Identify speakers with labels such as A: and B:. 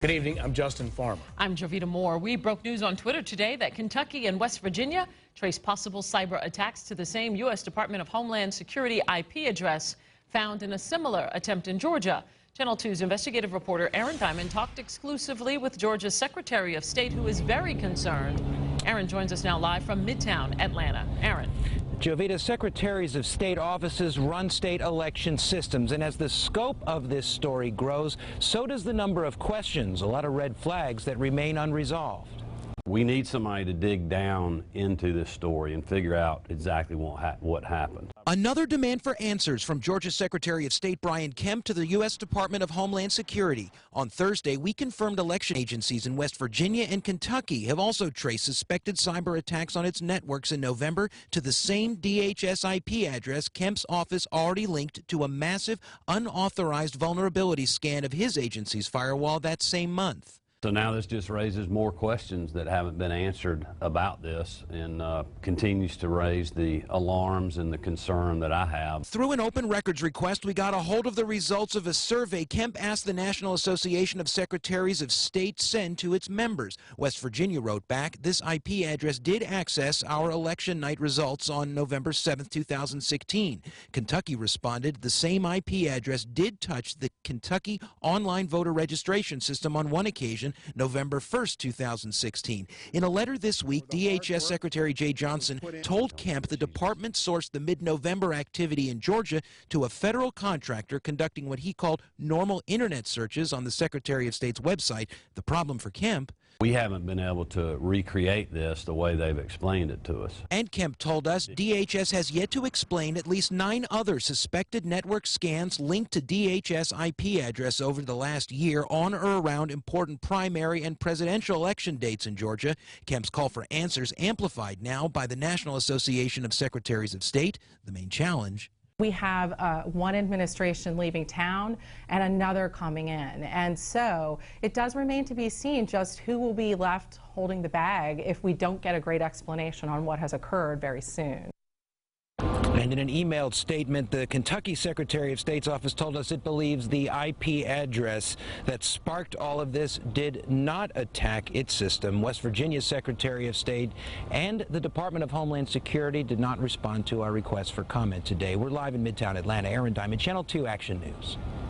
A: Good evening, I'm Justin Farmer.
B: I'm Jovita Moore. We broke news on Twitter today that Kentucky and West Virginia trace possible cyber attacks to the same U.S. Department of Homeland Security IP address found in a similar attempt in Georgia. Channel 2's investigative reporter Aaron Diamant talked exclusively with Georgia's Secretary of State, who is very concerned. Aaron joins us now live from Midtown Atlanta. Aaron.
C: Jovita, Secretaries of State offices run state election systems, and as the scope of this story grows, so does the number of questions, a lot of red flags that remain unresolved.
D: We need somebody to dig down into this story and figure out exactly what happened.
C: Another demand for answers from Georgia Secretary of State Brian Kemp to the U.S. Department of Homeland Security. On Thursday, we confirmed election agencies in West Virginia and Kentucky have also traced suspected cyber attacks on its networks in November to the same DHS IP address Kemp's office already linked to a massive, unauthorized vulnerability scan of his agency's firewall that same month.
D: So now this just raises more questions that haven't been answered about this, and continues to raise the alarms and the concern that I have.
C: Through an open records request, we got a hold of the results of a survey Kemp asked the National Association of Secretaries of State send to its members. West Virginia wrote back, this IP address did access our election night results on November 7, 2016. Kentucky responded, the same IP address did touch the Kentucky online voter registration system on one occasion, November 1st, 2016. In a letter this week, DHS Secretary Jay Johnson told Kemp the department sourced the mid-November activity in Georgia to a federal contractor conducting what he called normal internet searches on the Secretary of State's website. The problem for Kemp,
D: we haven't been able to recreate this the way they've explained it to us.
C: And Kemp told us DHS has yet to explain at least 9 other suspected network scans linked to DHS IP address over the last year on or around important primary and presidential election dates in Georgia. Kemp's call for answers amplified now by the National Association of Secretaries of State. The main challenge,
E: we have one administration leaving town and another coming in. And so it does remain to be seen just who will be left holding the bag if we don't get a great explanation on what has occurred very soon.
C: And in an emailed statement, the Kentucky Secretary of State's office told us it believes the IP address that sparked all of this did not attack its system. West Virginia's Secretary of State and the Department of Homeland Security did not respond to our request for comment today. We're live in Midtown Atlanta. Aaron Diamant, Channel 2 Action News.